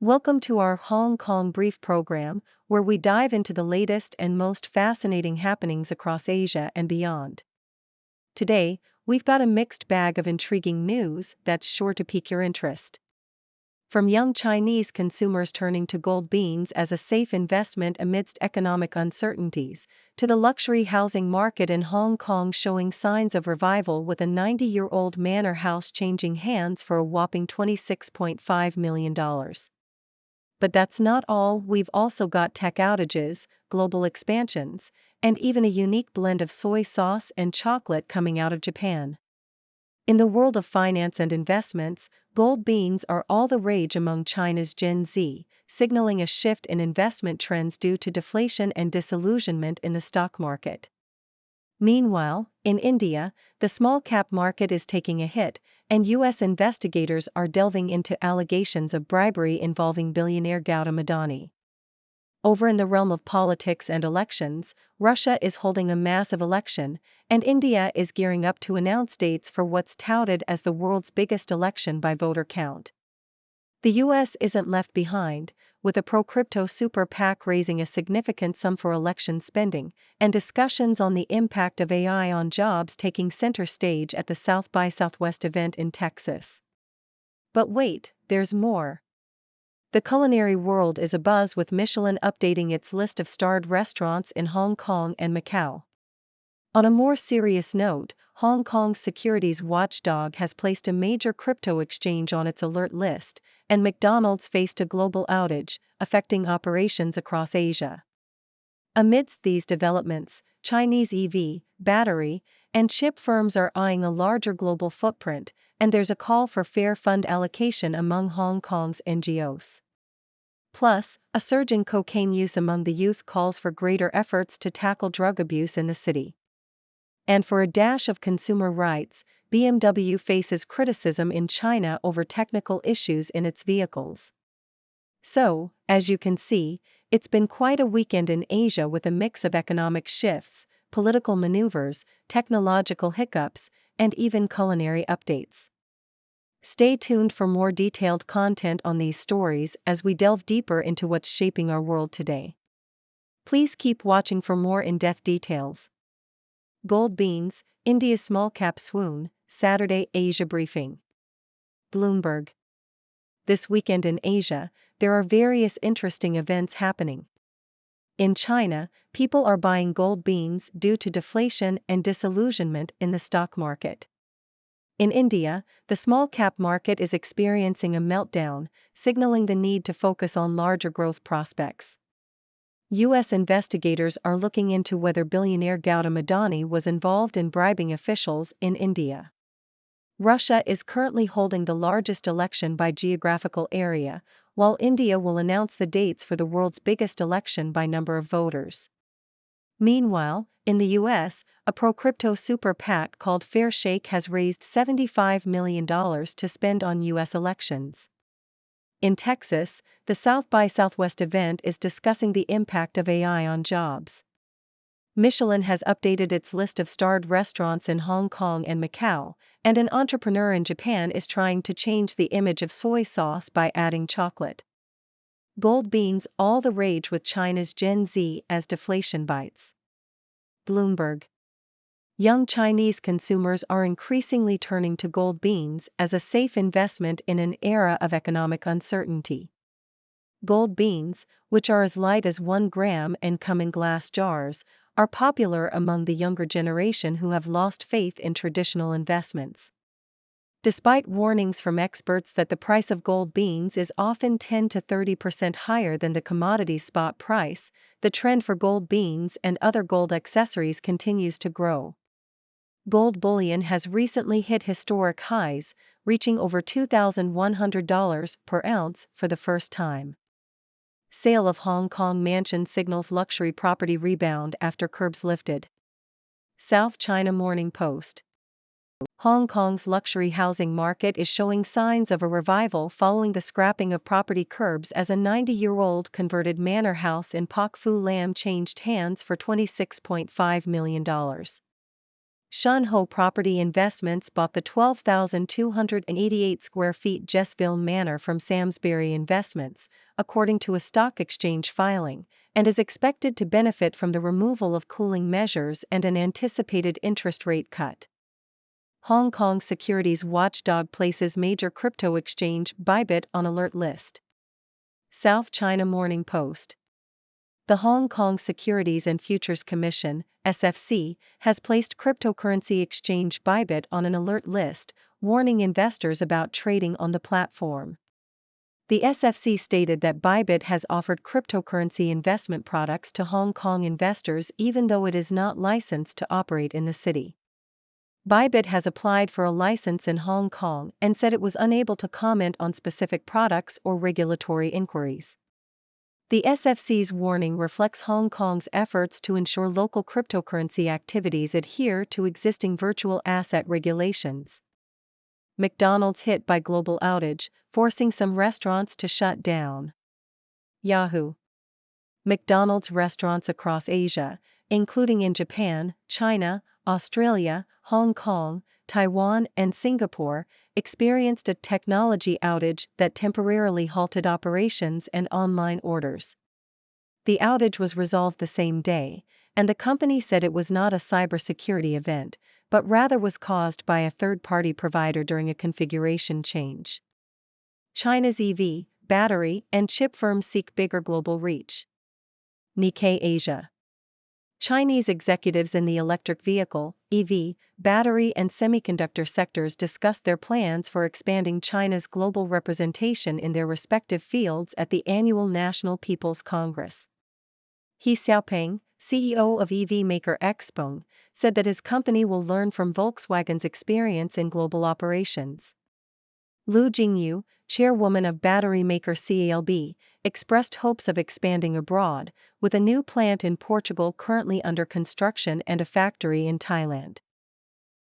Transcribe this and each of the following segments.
Welcome to our Hong Kong Brief program, where we dive into the latest and most fascinating happenings across Asia and beyond. Today, we've got a mixed bag of intriguing news that's sure to pique your interest. From young Chinese consumers turning to gold beans as a safe investment amidst economic uncertainties, to the luxury housing market in Hong Kong showing signs of revival with a 90-year-old manor house changing hands for a whopping $26.5 million. But that's not all. We've also got tech outages, global expansions, and even a unique blend of soy sauce and chocolate coming out of Japan. In the world of finance and investments, gold beans are all the rage among China's Gen Z, signaling a shift in investment trends due to deflation and disillusionment in the stock market. Meanwhile, in India, the small-cap market is taking a hit, and U.S. investigators are delving into allegations of bribery involving billionaire Gautam Adani. Over in the realm of politics and elections, Russia is holding a massive election, and India is gearing up to announce dates for what's touted as the world's biggest election by voter count. The U.S. isn't left behind, with a pro-crypto super PAC raising a significant sum for election spending, and discussions on the impact of AI on jobs taking center stage at the South by Southwest event in Texas. But wait, there's more. The culinary world is abuzz with Michelin updating its list of starred restaurants in Hong Kong and Macau. On a more serious note, Hong Kong's securities watchdog has placed a major crypto exchange on its alert list, and McDonald's faced a global outage, affecting operations across Asia. Amidst these developments, Chinese EV, battery, and chip firms are eyeing a larger global footprint, and there's a call for fair fund allocation among Hong Kong's NGOs. Plus, a surge in cocaine use among the youth calls for greater efforts to tackle drug abuse in the city. And for a dash of consumer rights, BMW faces criticism in China over technical issues in its vehicles. So, as you can see, it's been quite a weekend in Asia with a mix of economic shifts, political maneuvers, technological hiccups, and even culinary updates. Stay tuned for more detailed content on these stories as we delve deeper into what's shaping our world today. Please keep watching for more in-depth details. Gold beans, India's small-cap swoon, Saturday Asia briefing. Bloomberg. This weekend in Asia, there are various interesting events happening. In China, people are buying gold beans due to deflation and disillusionment in the stock market. In India, the small-cap market is experiencing a meltdown, signaling the need to focus on larger growth prospects. U.S. investigators are looking into whether billionaire Gautam Adani was involved in bribing officials in India. Russia is currently holding the largest election by geographical area, while India will announce the dates for the world's biggest election by number of voters. Meanwhile, in the U.S., a pro-crypto super PAC called Fair Shake has raised $75 million to spend on U.S. elections. In Texas, the South by Southwest event is discussing the impact of AI on jobs. Michelin has updated its list of starred restaurants in Hong Kong and Macau, and an entrepreneur in Japan is trying to change the image of soy sauce by adding chocolate. Gold beans all the rage with China's Gen Z as deflation bites. Bloomberg. Young Chinese consumers are increasingly turning to gold beans as a safe investment in an era of economic uncertainty. Gold beans, which are as light as 1 gram and come in glass jars, are popular among the younger generation who have lost faith in traditional investments. Despite warnings from experts that the price of gold beans is often 10 to 30% higher than the commodity's spot price, the trend for gold beans and other gold accessories continues to grow. Gold bullion has recently hit historic highs, reaching over $2,100 per ounce for the first time. Sale of Hong Kong mansion signals luxury property rebound after curbs lifted. South China Morning Post. Hong Kong's luxury housing market is showing signs of a revival following the scrapping of property curbs as a 90-year-old converted manor house in Pak Fu Lam changed hands for $26.5 million. Shunho Property Investments bought the 12,288 square feet Jessville Manor from Samsbury Investments, according to a stock exchange filing, and is expected to benefit from the removal of cooling measures and an anticipated interest rate cut. Hong Kong securities watchdog places major crypto exchange Bybit on alert list. South China Morning Post. The Hong Kong Securities and Futures Commission, SFC, has placed cryptocurrency exchange Bybit on an alert list, warning investors about trading on the platform. The SFC stated that Bybit has offered cryptocurrency investment products to Hong Kong investors even though it is not licensed to operate in the city. Bybit has applied for a license in Hong Kong and said it was unable to comment on specific products or regulatory inquiries. The SFC's warning reflects Hong Kong's efforts to ensure local cryptocurrency activities adhere to existing virtual asset regulations. McDonald's hit by global outage, forcing some restaurants to shut down. Yahoo! McDonald's restaurants across Asia, including in Japan, China, Australia, Hong Kong, Taiwan, and Singapore, experienced a technology outage that temporarily halted operations and online orders. The outage was resolved the same day, and the company said it was not a cybersecurity event, but rather was caused by a third-party provider during a configuration change. China's EV, battery, and chip firms seek bigger global reach. Nikkei Asia. Chinese executives in the electric vehicle, EV, battery and semiconductor sectors discussed their plans for expanding China's global representation in their respective fields at the annual National People's Congress. He Xiaopeng, CEO of EV maker Xpeng, said that his company will learn from Volkswagen's experience in global operations. Lu Jingyu, chairwoman of battery maker CALB, expressed hopes of expanding abroad, with a new plant in Portugal currently under construction and a factory in Thailand.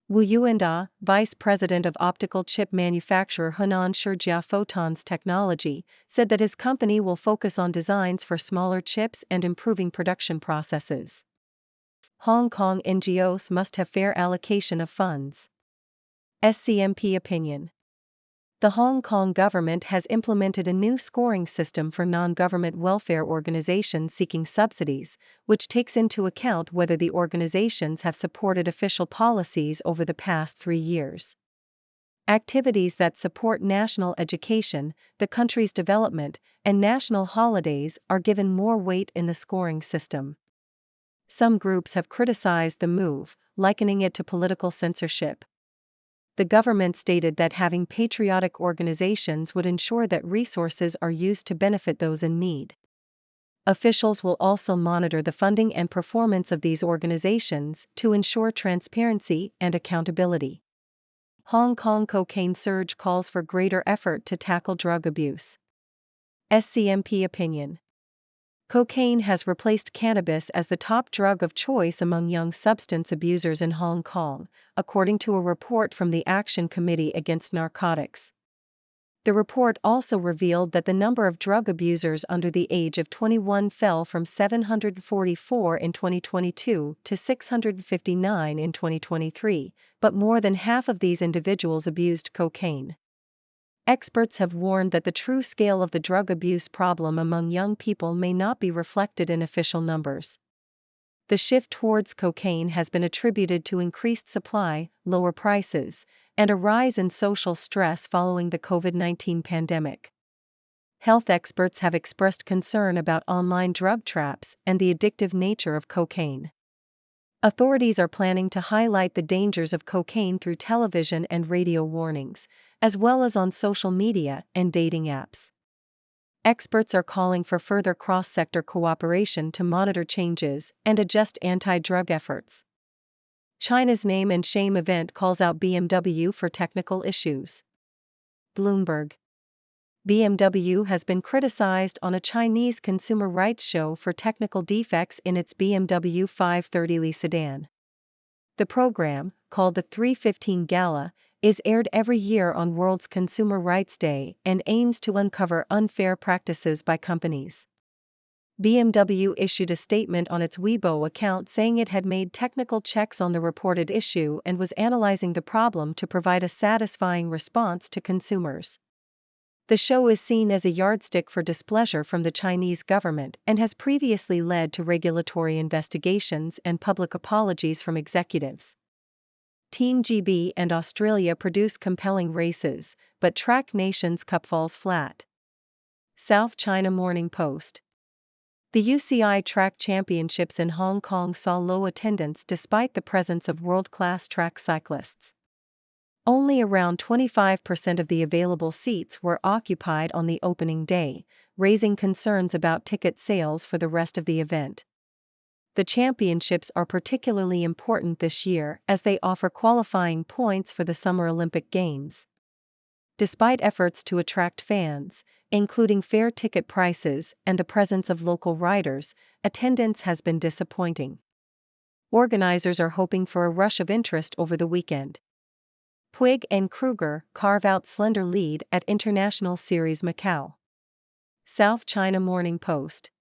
Wu Yuanda, vice president of optical chip manufacturer Hunan Shijia Photons Technology, said that his company will focus on designs for smaller chips and improving production processes. Hong Kong NGOs must have fair allocation of funds. SCMP opinion. The Hong Kong government has implemented a new scoring system for non-government welfare organizations seeking subsidies, which takes into account whether the organizations have supported official policies over the past 3 years. Activities that support national education, the country's development, and national holidays are given more weight in the scoring system. Some groups have criticized the move, likening it to political censorship. The government stated that having patriotic organizations would ensure that resources are used to benefit those in need. Officials will also monitor the funding and performance of these organizations to ensure transparency and accountability. Hong Kong cocaine surge calls for greater effort to tackle drug abuse. SCMP opinion. Cocaine has replaced cannabis as the top drug of choice among young substance abusers in Hong Kong, according to a report from the Action Committee Against Narcotics. The report also revealed that the number of drug abusers under the age of 21 fell from 744 in 2022 to 659 in 2023, but more than half of these individuals abused cocaine. Experts have warned that the true scale of the drug abuse problem among young people may not be reflected in official numbers. The shift towards cocaine has been attributed to increased supply, lower prices, and a rise in social stress following the COVID-19 pandemic. Health experts have expressed concern about online drug traps and the addictive nature of cocaine. Authorities are planning to highlight the dangers of cocaine through television and radio warnings, as well as on social media and dating apps. Experts are calling for further cross-sector cooperation to monitor changes and adjust anti-drug efforts. China's Name and Shame event calls out BMW for technical issues. Bloomberg. BMW has been criticized on a Chinese consumer rights show for technical defects in its BMW 530li sedan. The program, called the 315 Gala, is aired every year on World's Consumer Rights Day and aims to uncover unfair practices by companies. BMW issued a statement on its Weibo account saying it had made technical checks on the reported issue and was analyzing the problem to provide a satisfying response to consumers. The show is seen as a yardstick for displeasure from the Chinese government and has previously led to regulatory investigations and public apologies from executives. Team GB and Australia produce compelling races, but Track Nations Cup falls flat. South China Morning Post. The UCI Track Championships in Hong Kong saw low attendance despite the presence of world-class track cyclists. Only around 25% of the available seats were occupied on the opening day, raising concerns about ticket sales for the rest of the event. The championships are particularly important this year as they offer qualifying points for the Summer Olympic Games. Despite efforts to attract fans, including fair ticket prices and the presence of local riders, attendance has been disappointing. Organizers are hoping for a rush of interest over the weekend. Puig and Kruger carve out slender lead at International Series Macau. South China Morning Post.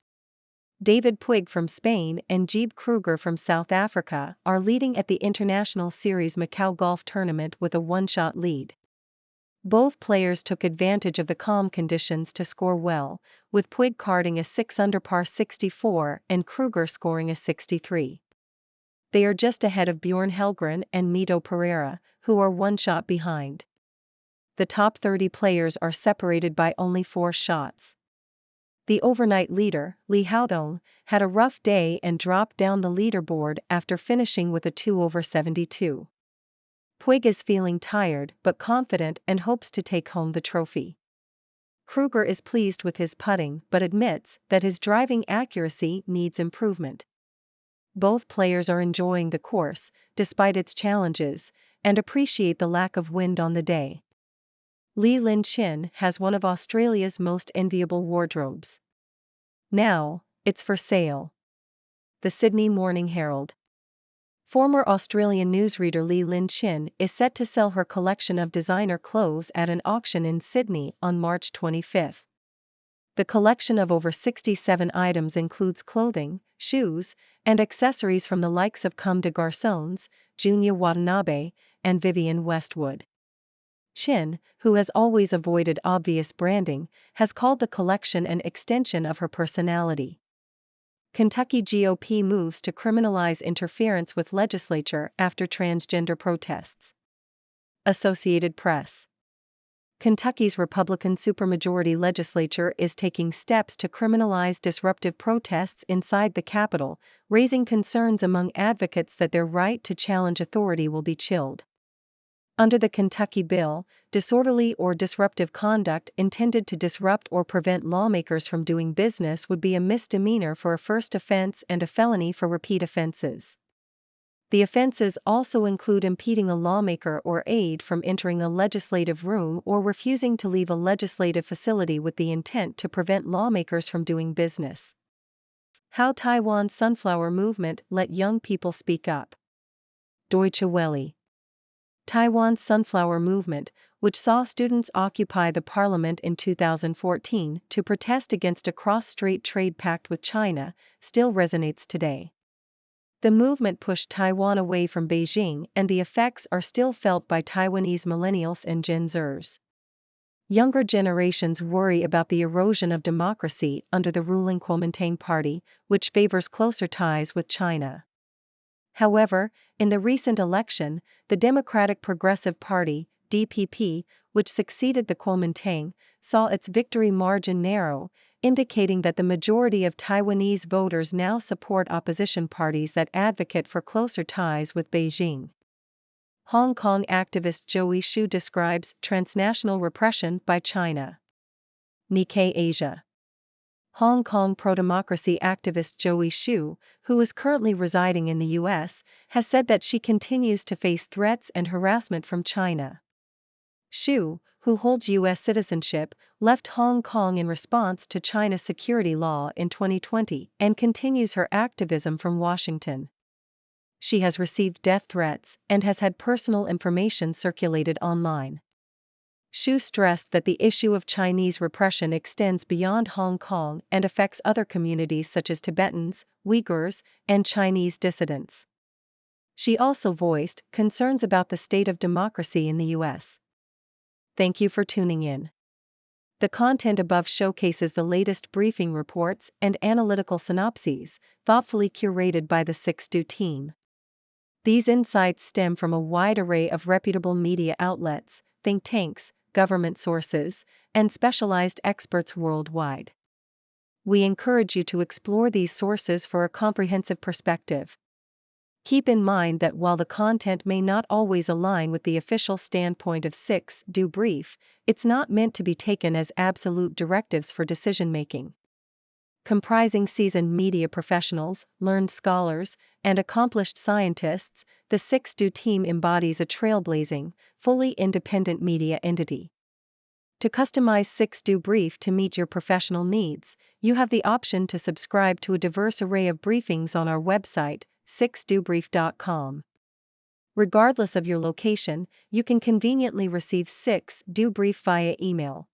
David Puig from Spain and Jeeb Kruger from South Africa are leading at the International Series Macau golf tournament with a one-shot lead. Both players took advantage of the calm conditions to score well, with Puig carding a 6-under par 64 and Kruger scoring a 63. They are just ahead of Bjorn Helgren and Mito Pereira, who are one shot behind. The top 30 players are separated by only 4 shots. The overnight leader, Li Haodong, had a rough day and dropped down the leaderboard after finishing with a 2/72. Puig is feeling tired but confident and hopes to take home the trophy. Kruger is pleased with his putting but admits that his driving accuracy needs improvement. Both players are enjoying the course, despite its challenges, and appreciate the lack of wind on the day. Li Lin Chin has one of Australia's most enviable wardrobes. Now, it's for sale. The Sydney Morning Herald. Former Australian newsreader Li Lin Chin is set to sell her collection of designer clothes at an auction in Sydney on March 25. The collection of over 67 items includes clothing, shoes, and accessories from the likes of Comme des Garçons, Junya Watanabe, and Vivienne Westwood. Chin, who has always avoided obvious branding, has called the collection an extension of her personality. Kentucky GOP moves to criminalize interference with legislature after transgender protests. Associated Press. Kentucky's Republican supermajority legislature is taking steps to criminalize disruptive protests inside the Capitol, raising concerns among advocates that their right to challenge authority will be chilled. Under the Kentucky bill, disorderly or disruptive conduct intended to disrupt or prevent lawmakers from doing business would be a misdemeanor for a first offense and a felony for repeat offenses. The offenses also include impeding a lawmaker or aide from entering a legislative room or refusing to leave a legislative facility with the intent to prevent lawmakers from doing business. How Taiwan's sunflower movement let young people speak up. Deutsche Welle. Taiwan's sunflower movement, which saw students occupy the parliament in 2014 to protest against a cross-strait trade pact with China, still resonates today. The movement pushed Taiwan away from Beijing and the effects are still felt by Taiwanese millennials and Gen Zers. Younger generations worry about the erosion of democracy under the ruling Kuomintang party, which favors closer ties with China. However, in the recent election, the Democratic Progressive Party, DPP, which succeeded the Kuomintang, saw its victory margin narrow, indicating that the majority of Taiwanese voters now support opposition parties that advocate for closer ties with Beijing. Hong Kong activist Joey Xu describes transnational repression by China. Nikkei Asia. Hong Kong pro-democracy activist Joey Xu, who is currently residing in the U.S., has said that she continues to face threats and harassment from China. Xu, who holds U.S. citizenship, left Hong Kong in response to China's security law in 2020 and continues her activism from Washington. She has received death threats and has had personal information circulated online. Xu stressed that the issue of Chinese repression extends beyond Hong Kong and affects other communities such as Tibetans, Uyghurs, and Chinese dissidents. She also voiced concerns about the state of democracy in the U.S. Thank you for tuning in. The content above showcases the latest briefing reports and analytical synopses, thoughtfully curated by the 6Do team. These insights stem from a wide array of reputable media outlets, think tanks, government sources, and specialized experts worldwide. We encourage you to explore these sources for a comprehensive perspective. Keep in mind that while the content may not always align with the official standpoint of 6Do Brief, it's not meant to be taken as absolute directives for decision-making. Comprising seasoned media professionals, learned scholars, and accomplished scientists, the 6Do team embodies a trailblazing, fully independent media entity. To customize 6Do Brief to meet your professional needs, you have the option to subscribe to a diverse array of briefings on our website, 6dobrief.com. Regardless of your location, you can conveniently receive 6Do Brief via email.